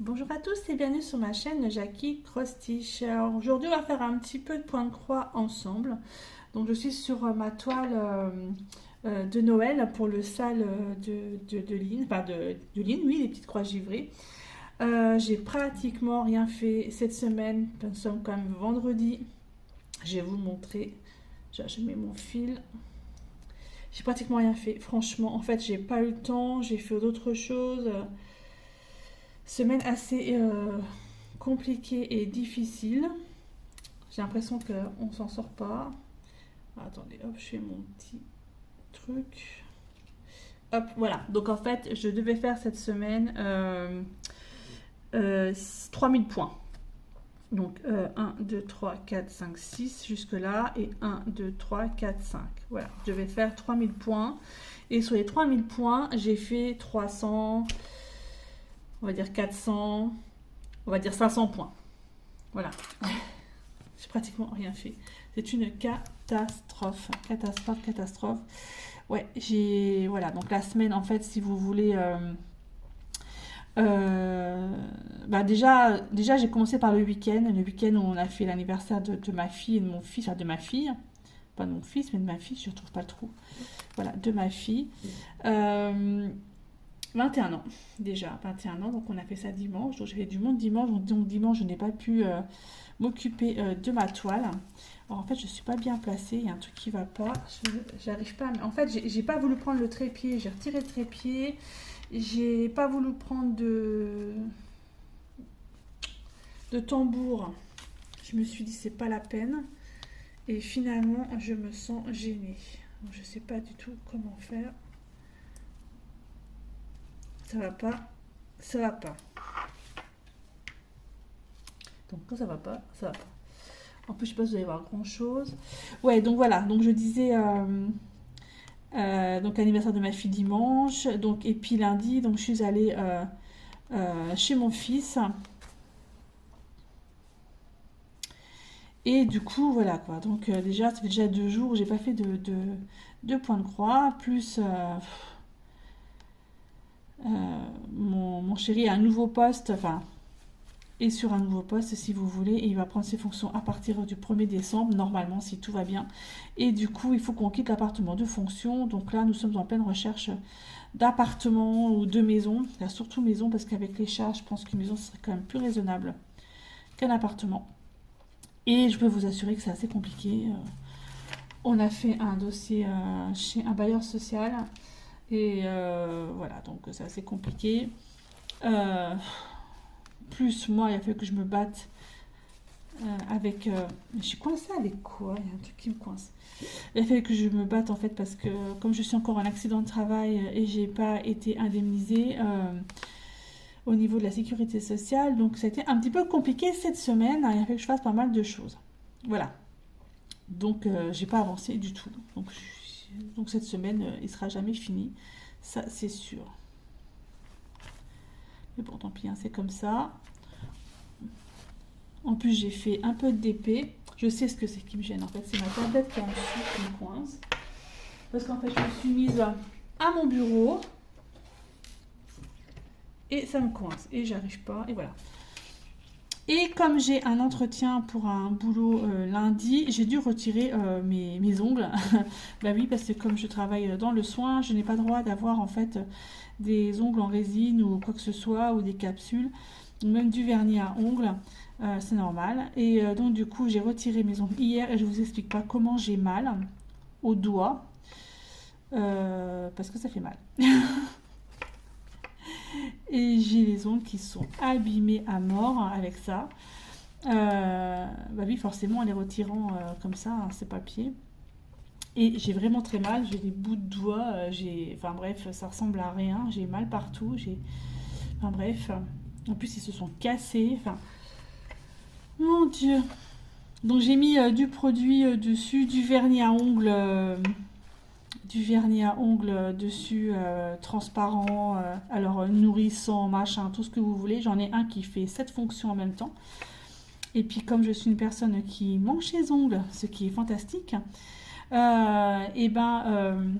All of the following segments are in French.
Bonjour à tous et bienvenue sur ma chaîne Jackie Cross Stitch. Aujourd'hui on va faire un petit peu de point de croix ensemble. Donc je suis sur ma toile de Noël pour le sale de Line, enfin de Line, oui, les petites croix givrées. J'ai pratiquement rien fait cette semaine, nous sommes quand même vendredi. Je vais vous montrer, je mets mon fil. J'ai pratiquement rien fait, franchement, en fait j'ai pas eu le temps, j'ai fait d'autres choses. Semaine assez compliquée et difficile. J'ai l'impression qu'on s'en sort pas. Attendez, hop, je fais mon petit truc. Hop, voilà. Donc en fait, je devais faire cette semaine 3000 points. Donc 1, 2, 3, 4, 5, 6 jusque là. Et 1, 2, 3, 4, 5. Voilà, je devais faire 3000 points. Et sur les 3000 points, j'ai fait 300... On va dire 400, on va dire 500 points. Voilà. J'ai pratiquement rien fait. C'est une catastrophe. Catastrophe, catastrophe. Ouais, voilà, donc la semaine, en fait, si vous voulez... déjà j'ai commencé par le week-end. Le week-end où on a fait l'anniversaire de ma fille et de mon fils. Enfin, de ma fille. Pas de mon fils, mais de ma fille. Je ne retrouve pas le trou. Voilà, de ma fille. 21 ans, déjà, 21 ans, donc on a fait ça dimanche, donc j'avais du monde dimanche, donc dimanche je n'ai pas pu m'occuper de ma toile. Alors, en fait je ne suis pas bien placée, il y a un truc qui ne va pas, j'arrive pas, en fait j'ai pas voulu prendre le trépied, j'ai retiré le trépied, j'ai pas voulu prendre de tambour, je me suis dit c'est pas la peine, et finalement je me sens gênée, donc, je sais pas du tout comment faire. Ça va pas, ça va pas. Donc quand ça va pas, ça va pas. En plus, je sais pas si vous allez voir grand chose. Ouais, donc voilà. Donc je disais, donc anniversaire de ma fille dimanche. Donc et puis lundi, donc je suis allée chez mon fils. Et du coup, voilà quoi. Donc déjà, ça fait déjà 2 jours, j'ai pas fait de point de croix. Plus mon chéri a un nouveau poste, enfin, est sur un nouveau poste si vous voulez, et il va prendre ses fonctions à partir du 1er décembre, normalement, si tout va bien. Et du coup, il faut qu'on quitte l'appartement de fonction. Donc là, nous sommes en pleine recherche d'appartement ou de maison. Là, surtout maison, parce qu'avec les charges, je pense qu'une maison serait quand même plus raisonnable qu'un appartement. Et je peux vous assurer que c'est assez compliqué. On a fait un dossier chez un bailleur social. Et voilà, donc c'est assez compliqué. Plus moi, il a fallu que je me batte avec... je suis coincée avec quoi? Il y a un truc qui me coince. Il a fallu que je me batte en fait parce que comme je suis encore en accident de travail et j'ai pas été indemnisée au niveau de la sécurité sociale, donc ça a été un petit peu compliqué cette semaine. Il a fallu que je fasse pas mal de choses. Voilà. Donc j'ai pas avancé du tout. Donc cette semaine, il sera jamais fini. Ça, c'est sûr. Mais bon, tant pis, hein, c'est comme ça. En plus, j'ai fait un peu de DP. Je sais ce que c'est qui me gêne. En fait, c'est ma tablette qui est en dessous qui me coince. Parce qu'en fait, je me suis mise à mon bureau. Et ça me coince. Et j'arrive pas. Et voilà. Et comme j'ai un entretien pour un boulot lundi, j'ai dû retirer mes ongles. Bah oui, parce que comme je travaille dans le soin, je n'ai pas le droit d'avoir en fait des ongles en résine ou quoi que ce soit, ou des capsules, ou même du vernis à ongles. C'est normal. Et donc du coup, j'ai retiré mes ongles hier et je vous explique pas comment j'ai mal aux doigts. Parce que ça fait mal. Et j'ai les ongles qui sont abîmés à mort avec ça. Bah oui, forcément, en les retirant comme ça, hein, ces papiers. Et j'ai vraiment très mal. J'ai des bouts de doigts. Enfin bref, ça ressemble à rien. J'ai mal partout. Enfin bref. En plus, ils se sont cassés. Enfin, mon Dieu. Donc j'ai mis du produit dessus, du vernis à ongles. Du vernis à ongles dessus, transparent, alors nourrissant, machin, tout ce que vous voulez. J'en ai un qui fait 7 fonctions en même temps. Et puis comme je suis une personne qui mange ses ongles, ce qui est fantastique, et ben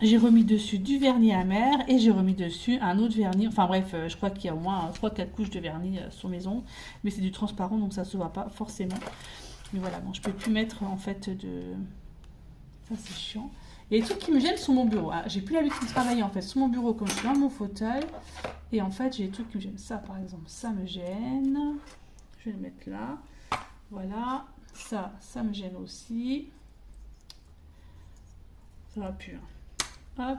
J'ai remis dessus du vernis amer et j'ai remis dessus un autre vernis. Enfin bref, je crois qu'il y a au moins 3-4 couches de vernis sur mes ongles. Mais c'est du transparent, donc ça se voit pas forcément. Mais voilà, bon, je peux plus mettre en fait de... Ça c'est chiant. Et les trucs qui me gênent sur mon bureau. Ah, j'ai plus l'habitude de travailler en fait sur mon bureau comme je suis dans mon fauteuil. Et en fait, j'ai des trucs qui me gênent. Ça par exemple, ça me gêne. Je vais le mettre là. Voilà. Ça me gêne aussi. Ça va plus. Hop.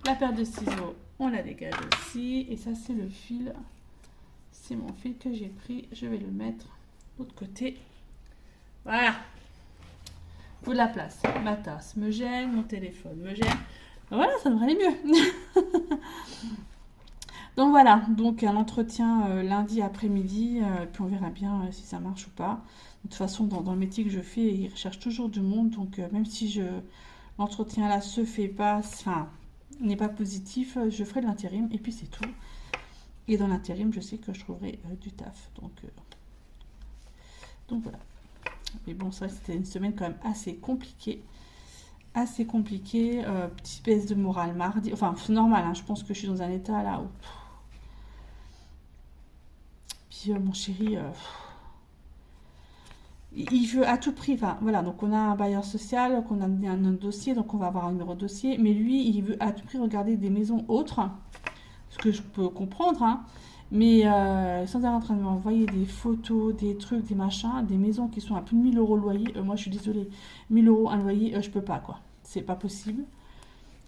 La paire de ciseaux, on la dégage aussi. Et ça, c'est le fil. C'est mon fil que j'ai pris. Je vais le mettre de l'autre côté. Voilà. Faut de la place. Ma tasse me gêne, mon téléphone me gêne. Voilà, ça devrait aller mieux. Donc voilà, donc un entretien lundi après-midi, puis on verra bien si ça marche ou pas. De toute façon, dans le métier que je fais, ils recherchent toujours du monde, donc même si l'entretien là se fait pas, enfin, n'est pas positif, je ferai de l'intérim et puis c'est tout. Et dans l'intérim, je sais que je trouverai du taf, donc voilà. Mais bon, ça c'était une semaine quand même assez compliquée. Petite baisse de morale mardi. Enfin, c'est normal, hein, je pense que je suis dans un état là où... Puis mon chéri, il veut à tout prix, enfin voilà, donc on a un bailleur social, qu'on a un dossier, donc on va avoir un numéro de dossier, mais lui, il veut à tout prix regarder des maisons autres, ce que je peux comprendre, hein, mais sans être en train de m'envoyer des photos, des trucs, des machins, des maisons qui sont à plus de 1000 euros le loyer, moi je suis désolée, 1000 euros un loyer, je peux pas quoi, c'est pas possible,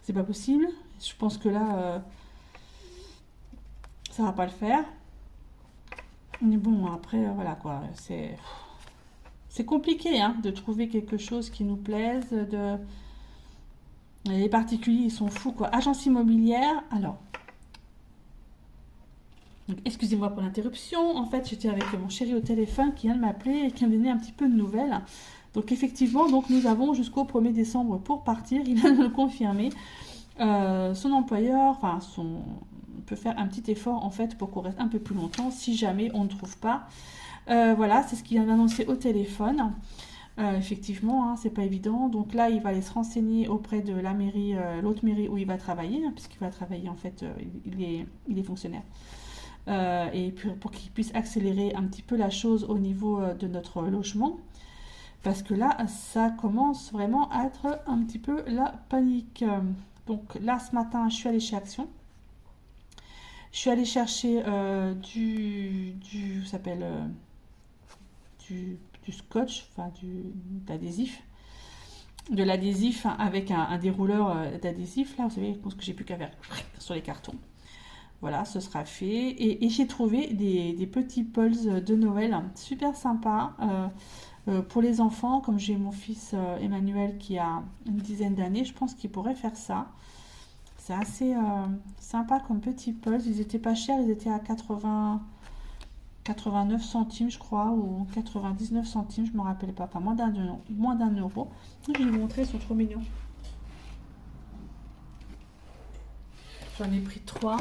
je pense que là, ça va pas le faire, mais bon, après, voilà quoi, c'est compliqué hein, de trouver quelque chose qui nous plaise. Les particuliers, ils sont fous, quoi. Agence immobilière, alors. Excusez-moi pour l'interruption. En fait, j'étais avec mon chéri au téléphone qui vient de m'appeler et qui me donnait un petit peu de nouvelles. Donc, effectivement, donc, nous avons jusqu'au 1er décembre pour partir. Il vient de le confirmer. Son employeur, enfin, peut faire un petit effort, en fait, pour qu'on reste un peu plus longtemps si jamais on ne trouve pas. Voilà, c'est ce qu'il vient d'annoncer au téléphone. Effectivement, hein, c'est pas évident. Donc là, il va aller se renseigner auprès de la mairie, l'autre mairie où il va travailler, hein, puisqu'il va travailler en fait, il est fonctionnaire. Et pour qu'il puisse accélérer un petit peu la chose au niveau de notre logement. Parce que là, ça commence vraiment à être un petit peu la panique. Donc là, ce matin, je suis allée chez Action. Je suis allée chercher ça s'appelle du scotch, enfin de l'adhésif avec un dérouleur d'adhésif. Là, vous savez, je pense que j'ai plus qu'à faire sur les cartons. Voilà, ce sera fait. Et j'ai trouvé des petits pulls de Noël super sympas pour les enfants. Comme j'ai mon fils Emmanuel qui a une dizaine d'années, je pense qu'il pourrait faire ça. C'est assez sympa comme petits pulls. Ils étaient pas chers, ils étaient à 89 centimes, je crois, ou 99 centimes, je ne me rappelle pas. Enfin, moins d'un euro. Je vais vous montrer, ils sont trop mignons. J'en ai pris 3.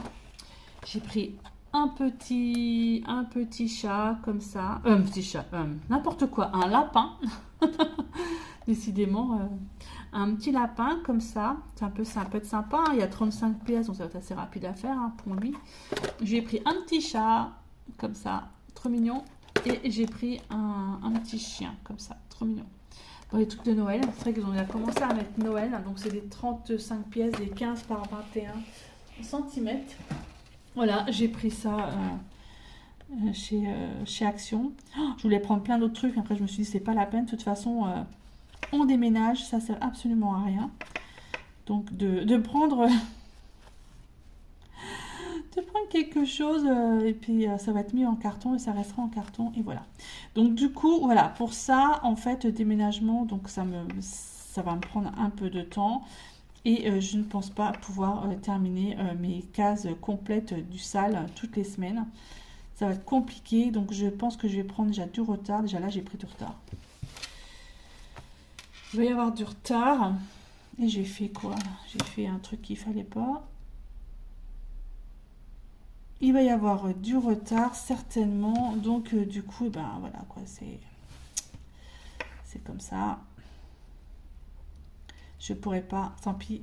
J'ai pris un petit chat comme ça. Un petit chat, n'importe quoi. Un lapin. Décidément, un petit lapin comme ça. Ça peut être sympa. Hein. Il y a 35 pièces, donc ça va être assez rapide à faire hein, pour lui. J'ai pris un petit chat comme ça, trop mignon. Et j'ai pris un petit chien comme ça, trop mignon. Dans les trucs de Noël, c'est vrai qu'ils ont commencé à mettre Noël. Donc c'est des 35 pièces, des 15 par 21 cm. Voilà, j'ai pris ça chez Action. Oh, je voulais prendre plein d'autres trucs. Après, je me suis dit, c'est pas la peine. De toute façon, on déménage. Ça sert absolument à rien. Donc, de prendre quelque chose et puis ça va être mis en carton et ça restera en carton. Et voilà. Donc, du coup, voilà. Pour ça, en fait, le déménagement, donc ça va me prendre un peu de temps. Et je ne pense pas pouvoir terminer mes cases complètes du salle toutes les semaines. Ça va être compliqué, donc je pense que je vais prendre déjà du retard. Déjà là, j'ai pris du retard. Il va y avoir du retard. Et j'ai fait quoi? J'ai fait un truc qu'il ne fallait pas. Il va y avoir du retard, certainement. Donc, du coup, ben voilà, quoi, c'est comme ça. Je pourrais pas, tant pis.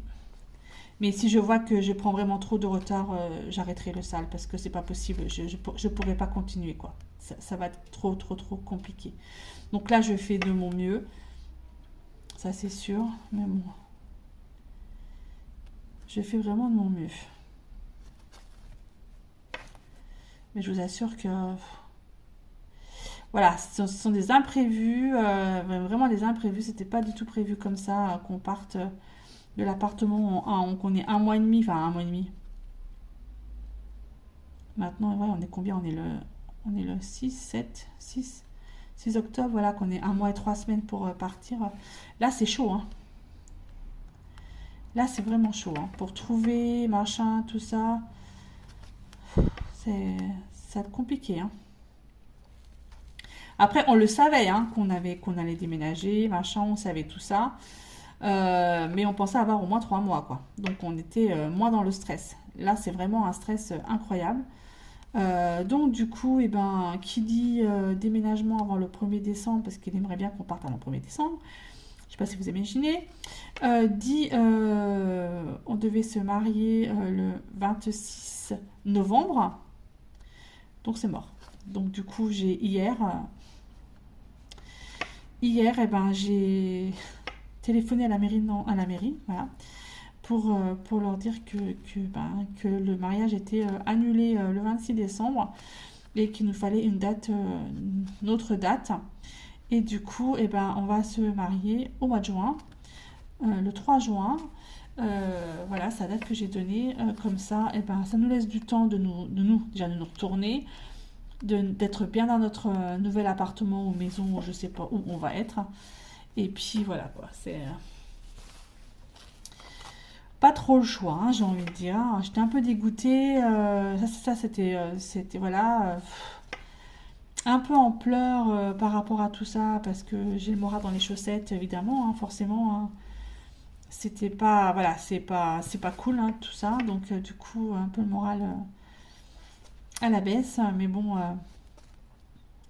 Mais si je vois que je prends vraiment trop de retard, j'arrêterai le sale parce que c'est pas possible. Je pourrais pas continuer, quoi. Ça va être trop, trop, trop compliqué. Donc là, je fais de mon mieux. Ça, c'est sûr. Mais bon, je fais vraiment de mon mieux. Mais je vous assure que... Voilà, ce sont des imprévus. Vraiment des imprévus. C'était pas du tout prévu comme ça qu'on parte de l'appartement, qu'on ait un mois et demi. Enfin, un mois et demi. Maintenant, ouais, on est combien? On est le 6 octobre, voilà, qu'on est un mois et 3 semaines pour partir. Là, c'est chaud, hein. Là, c'est vraiment chaud, hein. Pour trouver, machin, tout ça, ça va être compliqué, hein. Après, on le savait, hein, qu'on allait déménager, machin, on savait tout ça. Mais on pensait avoir au moins 3 mois, quoi. Donc, on était moins dans le stress. Là, c'est vraiment un stress incroyable. Donc du coup, qui dit déménagement avant le 1er décembre, parce qu'il aimerait bien qu'on parte avant le 1er décembre, je ne sais pas si vous imaginez, dit on devait se marier le 26 novembre, donc c'est mort. Donc du coup, hier, j'ai téléphoné à la mairie, voilà, pour leur dire que le mariage était annulé le 26 décembre et qu'il nous fallait une autre date. Et du coup, on va se marier au mois de juin, le 3 juin. Voilà, c'est la date que j'ai donnée. Comme ça, ça nous laisse du temps de nous retourner, d'être bien dans notre nouvel appartement ou maison, je sais pas où on va être. Et puis voilà, quoi, c'est... pas trop le choix, hein, j'ai envie de dire. J'étais un peu dégoûtée. C'était voilà, un peu en pleurs par rapport à tout ça parce que j'ai le moral dans les chaussettes, évidemment, hein, forcément. Hein. C'était pas, voilà, c'est pas cool, hein, tout ça. Donc du coup, un peu le moral à la baisse. Mais bon,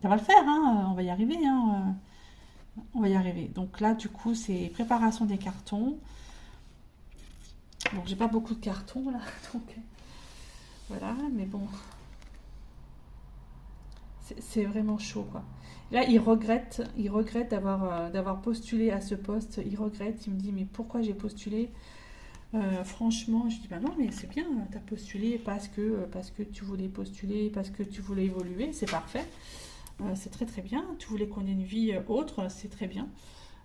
ça va le faire, hein, on va y arriver, hein, on va y arriver. Donc là, du coup, c'est préparation des cartons. Bon, j'ai pas beaucoup de cartons là, donc voilà, mais bon, c'est vraiment chaud, quoi. Là, il regrette d'avoir postulé à ce poste. Il regrette, il me dit, mais pourquoi j'ai postulé? Franchement, je dis, bah non, mais c'est bien, t'as postulé parce que tu voulais postuler, parce que tu voulais évoluer, c'est parfait. C'est très très bien. Tu voulais qu'on ait une vie autre, c'est très bien.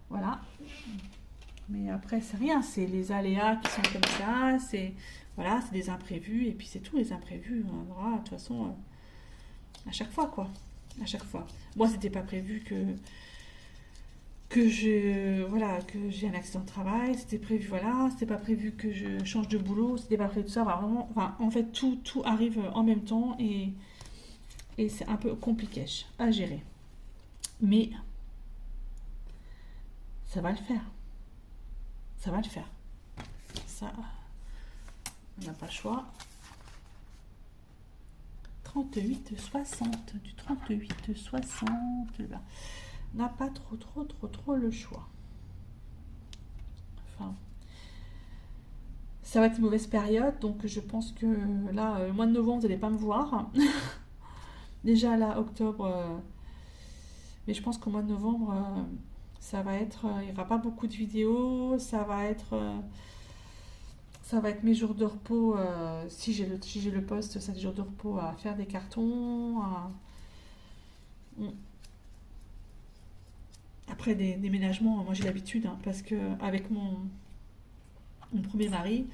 Voilà. Mais après, c'est rien, c'est les aléas qui sont comme ça, voilà, c'est des imprévus, et puis c'est tous les imprévus. On aura, de toute façon, à chaque fois, quoi. À chaque fois. Moi, c'était pas prévu voilà, que j'ai un accident de travail, c'était prévu, voilà, c'était pas prévu que je change de boulot, c'était pas prévu tout ça, vraiment, enfin, en fait, tout arrive en même temps, et c'est un peu compliqué à gérer. Mais ça va le faire. Ça va le faire. Ça, on n'a pas le choix. 38,60. Du 38,60. Là. On n'a pas trop le choix. Enfin, ça va être une mauvaise période. Donc je pense que là, le mois de novembre, vous n'allez pas me voir. Déjà là, octobre. Mais je pense qu'au mois de novembre, ça va être... il n'y aura pas beaucoup de vidéos. Ça va être mes jours de repos, si j'ai le poste, ça des jours de repos à faire des cartons. Après des déménagements, moi j'ai l'habitude, hein, parce que avec mon premier mari,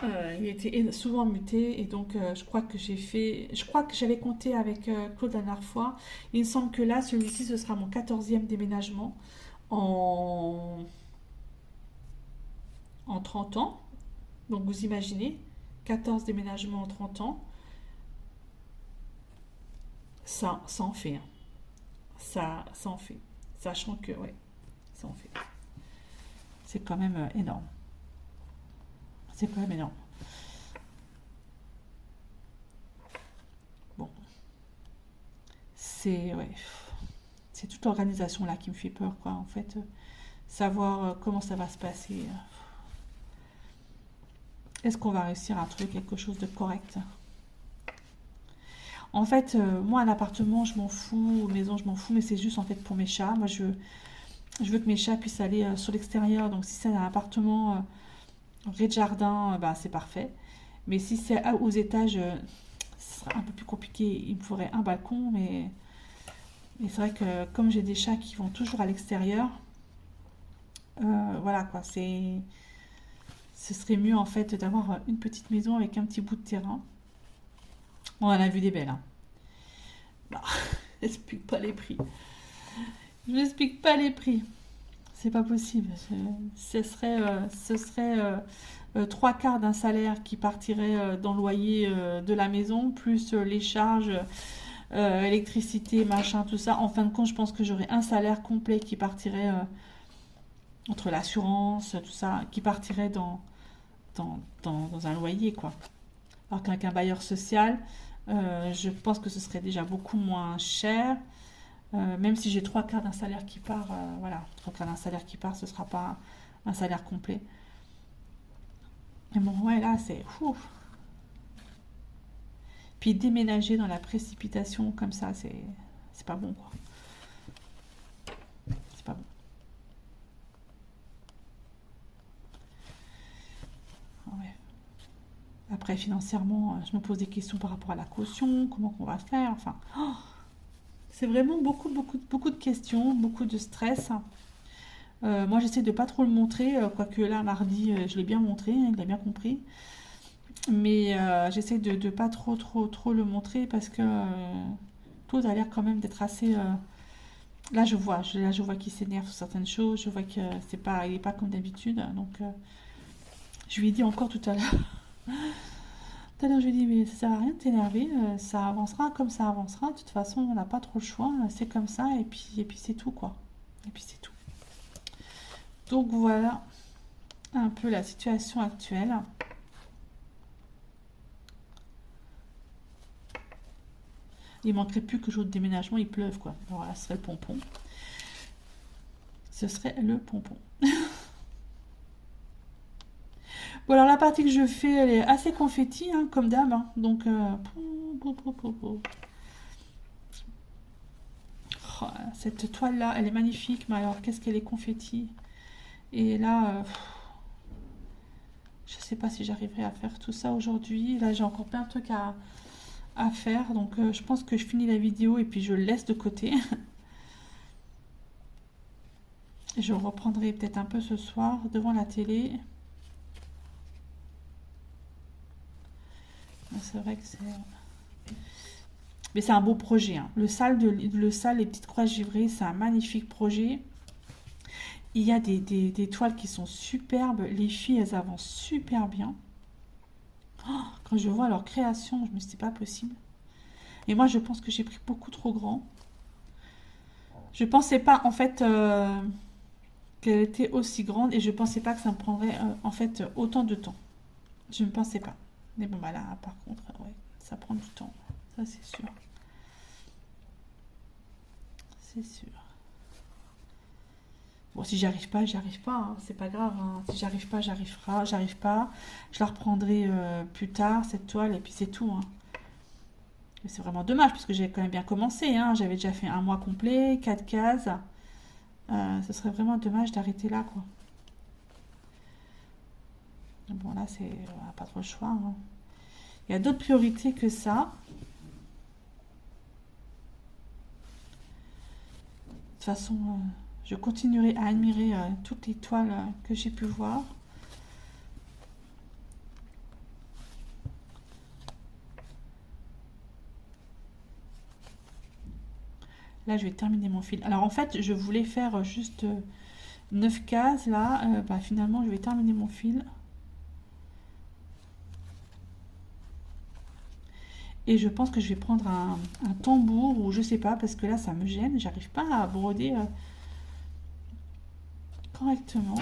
il était souvent muté et donc je crois que j'avais compté avec Claude la dernière fois. Il me semble que là, celui-ci, ce sera mon 14e déménagement en 30 ans. Donc vous imaginez, 14 déménagements en 30 ans, ça en fait. Hein. Ça en fait. Sachant que, ouais, ça en fait. C'est quand même énorme. C'est quand même énorme. Bon, ouais, c'est toute l'organisation là qui me fait peur, quoi. En fait, savoir comment ça va se passer. Est-ce qu'on va réussir à trouver quelque chose de correct? En fait, moi, un appartement, je m'en fous, une maison, je m'en fous, mais c'est juste en fait pour mes chats. Moi, je veux que mes chats puissent aller sur l'extérieur. Donc, si c'est un appartement rez-de-jardin, bah, c'est parfait. Mais si c'est aux étages, ce sera un peu plus compliqué. Il me faudrait un balcon, mais c'est vrai que comme j'ai des chats qui vont toujours à l'extérieur, voilà quoi, ce serait mieux en fait d'avoir une petite maison avec un petit bout de terrain. On en a vu des belles, hein. Bah, j'explique pas les prix. Je n'explique pas les prix. C'est pas possible. Ce serait trois quarts d'un salaire qui partirait dans le loyer de la maison, plus les charges, électricité, machin, tout ça. En fin de compte, je pense que j'aurais un salaire complet qui partirait entre l'assurance, tout ça, qui partirait dans un loyer, quoi. Alors qu'avec un bailleur social, je pense que ce serait déjà beaucoup moins cher. Même si j'ai trois quarts d'un salaire qui part, voilà, trois quarts d'un salaire qui part, ce sera pas un salaire complet. Mais bon, ouais, là, c'est fou. Puis déménager dans la précipitation comme ça, c'est pas bon, quoi. C'est pas bon. Ouais. Après, financièrement, je me pose des questions par rapport à la caution, comment qu'on va faire, enfin. Oh, c'est vraiment beaucoup, beaucoup, beaucoup de questions, beaucoup de stress. Moi, j'essaie de pas trop le montrer, quoique là, mardi, je l'ai bien montré, hein, il a bien compris. Mais j'essaie de pas trop, trop, trop le montrer parce que tout a l'air quand même d'être assez. Là, je vois qu'il s'énerve sur certaines choses. Je vois que c'est pas, il est pas comme d'habitude. Donc, je lui ai dit encore tout à l'heure. Tout à l'heure, je lui ai dit, mais ça sert à rien de t'énerver. Ça avancera comme ça avancera. De toute façon, on n'a pas trop le choix. C'est comme ça. Et puis c'est tout, quoi. Et puis c'est tout. Donc voilà un peu la situation actuelle. Il manquerait plus que jour de déménagement, il pleuve, quoi. Alors là, ce serait le pompon. Ce serait le pompon. Bon, alors la partie que je fais, elle est assez confetti, hein, comme d'hab. Hein. Donc, oh, cette toile-là, elle est magnifique, mais alors qu'est-ce qu'elle est confetti. Et là, je sais pas si j'arriverai à faire tout ça aujourd'hui. Là, j'ai encore plein de trucs à faire. Donc, je pense que je finis la vidéo et puis je le laisse de côté. Je reprendrai peut-être un peu ce soir devant la télé. C'est vrai que c'est... Mais c'est un beau projet. Hein. Le salle, les petites croix givrées, c'est un magnifique projet. Il y a des toiles qui sont superbes. Les filles, elles avancent super bien. Oh, quand je vois leur création, je me dis, c'est pas possible. Et moi, je pense que j'ai pris beaucoup trop grand. Je pensais pas, en fait, qu'elle était aussi grande. Et je pensais pas que ça me prendrait, en fait, autant de temps. Je ne pensais pas. Mais bon, bah là, par contre, ouais, ça prend du temps. Ça, c'est sûr. C'est sûr. Bon, si j'arrive pas, j'arrive pas. Hein. C'est pas grave. Hein. Si j'arrive pas, j'arrive pas. Je la reprendrai plus tard, cette toile, et puis c'est tout. Hein. Mais c'est vraiment dommage, parce que j'ai quand même bien commencé. Hein. J'avais déjà fait un mois complet, 4 cases. Ce serait vraiment dommage d'arrêter là, quoi. Bon, là, c'est pas trop le choix. Hein. Il y a d'autres priorités que ça. De toute façon, je continuerai à admirer toutes les toiles que j'ai pu voir. Là, je vais terminer mon fil. Alors, en fait, je voulais faire juste 9 cases. Là, bah, finalement, je vais terminer mon fil. Et je pense que je vais prendre un tambour ou je sais pas, parce que là, ça me gêne. J'arrive pas à broder correctement.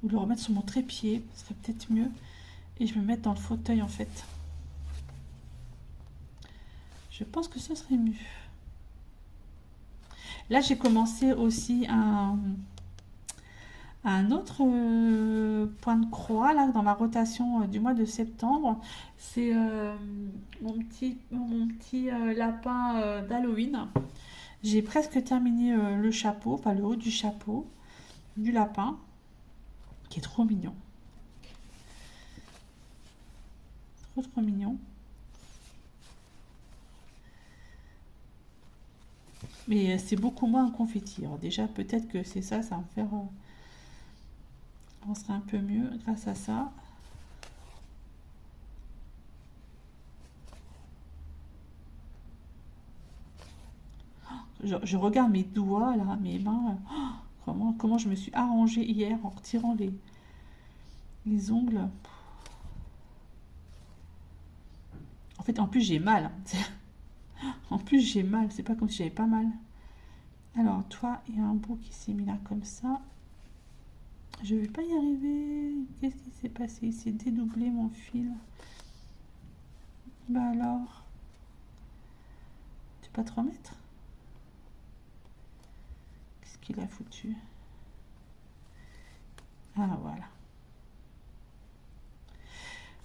Ou le remettre sur mon trépied, ce serait peut-être mieux. Et je me mette dans le fauteuil, en fait. Je pense que ce serait mieux. Là, j'ai commencé aussi un un autre point de croix là dans ma rotation du mois de septembre. C'est mon petit lapin d'Halloween. J'ai presque terminé le chapeau, enfin le haut du chapeau du lapin, qui est trop mignon. Trop mignon. Mais c'est beaucoup moins un confetti. Alors déjà, peut-être que c'est ça, ça va me faire... on serait un peu mieux grâce à ça. Je regarde mes doigts, là, mes mains. Comment je me suis arrangée hier en retirant les ongles. En fait, en plus, j'ai mal. En plus, j'ai mal. C'est pas comme si j'avais pas mal. Alors, toi, il y a un bout qui s'est mis là comme ça. Je vais pas y arriver. Qu'est-ce qui s'est passé? Il s'est dédoublé mon fil. Bah alors. Tu peux pas te remettre? Qu'est-ce qu'il a foutu? Ah, voilà.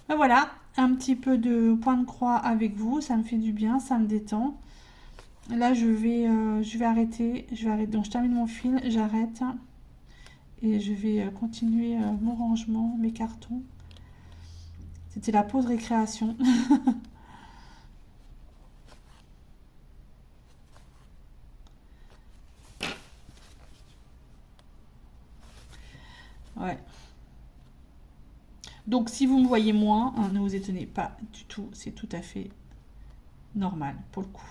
Ben voilà, un petit peu de point de croix avec vous, ça me fait du bien, ça me détend. Là, je vais arrêter, donc je termine mon fil, j'arrête et je vais continuer mon rangement, mes cartons. C'était la pause récréation. Ouais. Donc, si vous me voyez moins, hein, ne vous étonnez pas du tout. C'est tout à fait normal pour le coup.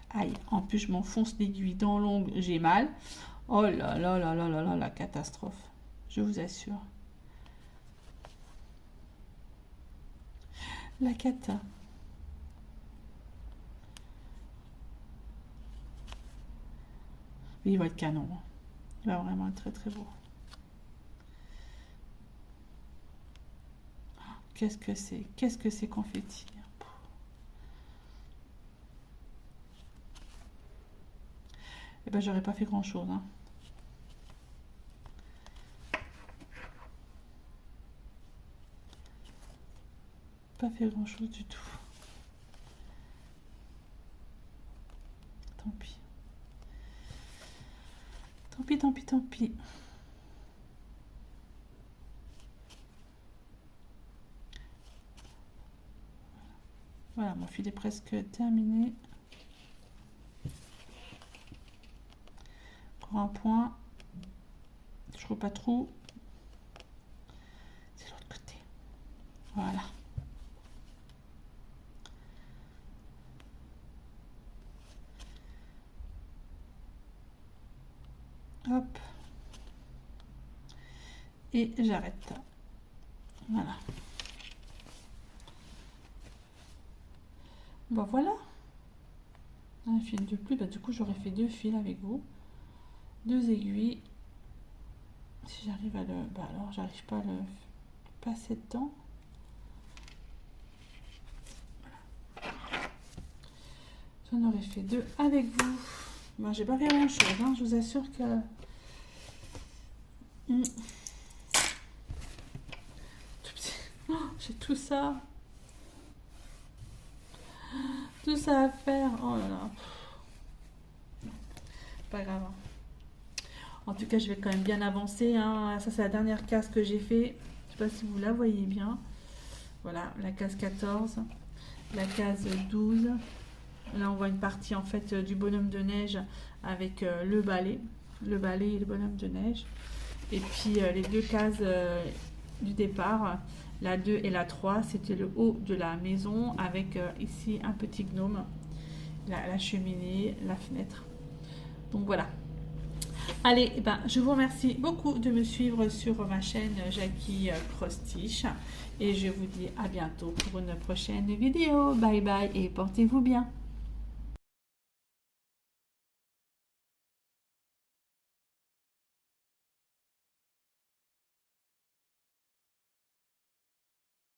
Aïe, en plus, je m'enfonce l'aiguille dans l'ongle. J'ai mal. Oh là là là là là là, la catastrophe. Je vous assure. La cata. Il va être canon. Il va vraiment être très très beau. Qu'est-ce que c'est? Qu'est-ce que c'est confetti? Eh ben, j'aurais pas fait grand-chose. Hein. Pas fait grand-chose du tout. Tant pis. Tant pis, tant pis, tant pis. Voilà, mon fil est presque terminé. Encore un point. Je trouve pas trop. C'est l'autre côté. Voilà. Hop. Et j'arrête. Voilà. Bon, voilà. Un fil de plus. Bah, du coup, j'aurais fait 2 fils avec vous. 2 aiguilles. Si j'arrive à le... Bah, alors, j'arrive pas à le passer dedans. J'en aurais fait 2 avec vous. Moi, j'ai pas fait grand chose, hein. Je vous assure que... Oh, j'ai tout ça. Tout ça à faire. Oh là là. Pas grave. En tout cas, je vais quand même bien avancer. Hein. Ça, c'est la dernière case que j'ai fait. Je sais pas si vous la voyez bien. Voilà, la case 14. La case 12. Là, on voit une partie en fait du bonhomme de neige avec le balai. Le balai et le bonhomme de neige. Et puis, les 2 cases du départ. La 2 et la 3, c'était le haut de la maison avec ici un petit gnome, la cheminée, la fenêtre. Donc voilà. Allez, eh ben, je vous remercie beaucoup de me suivre sur ma chaîne Jackie Cross Stitch. Et je vous dis à bientôt pour une prochaine vidéo. Bye bye et portez-vous bien.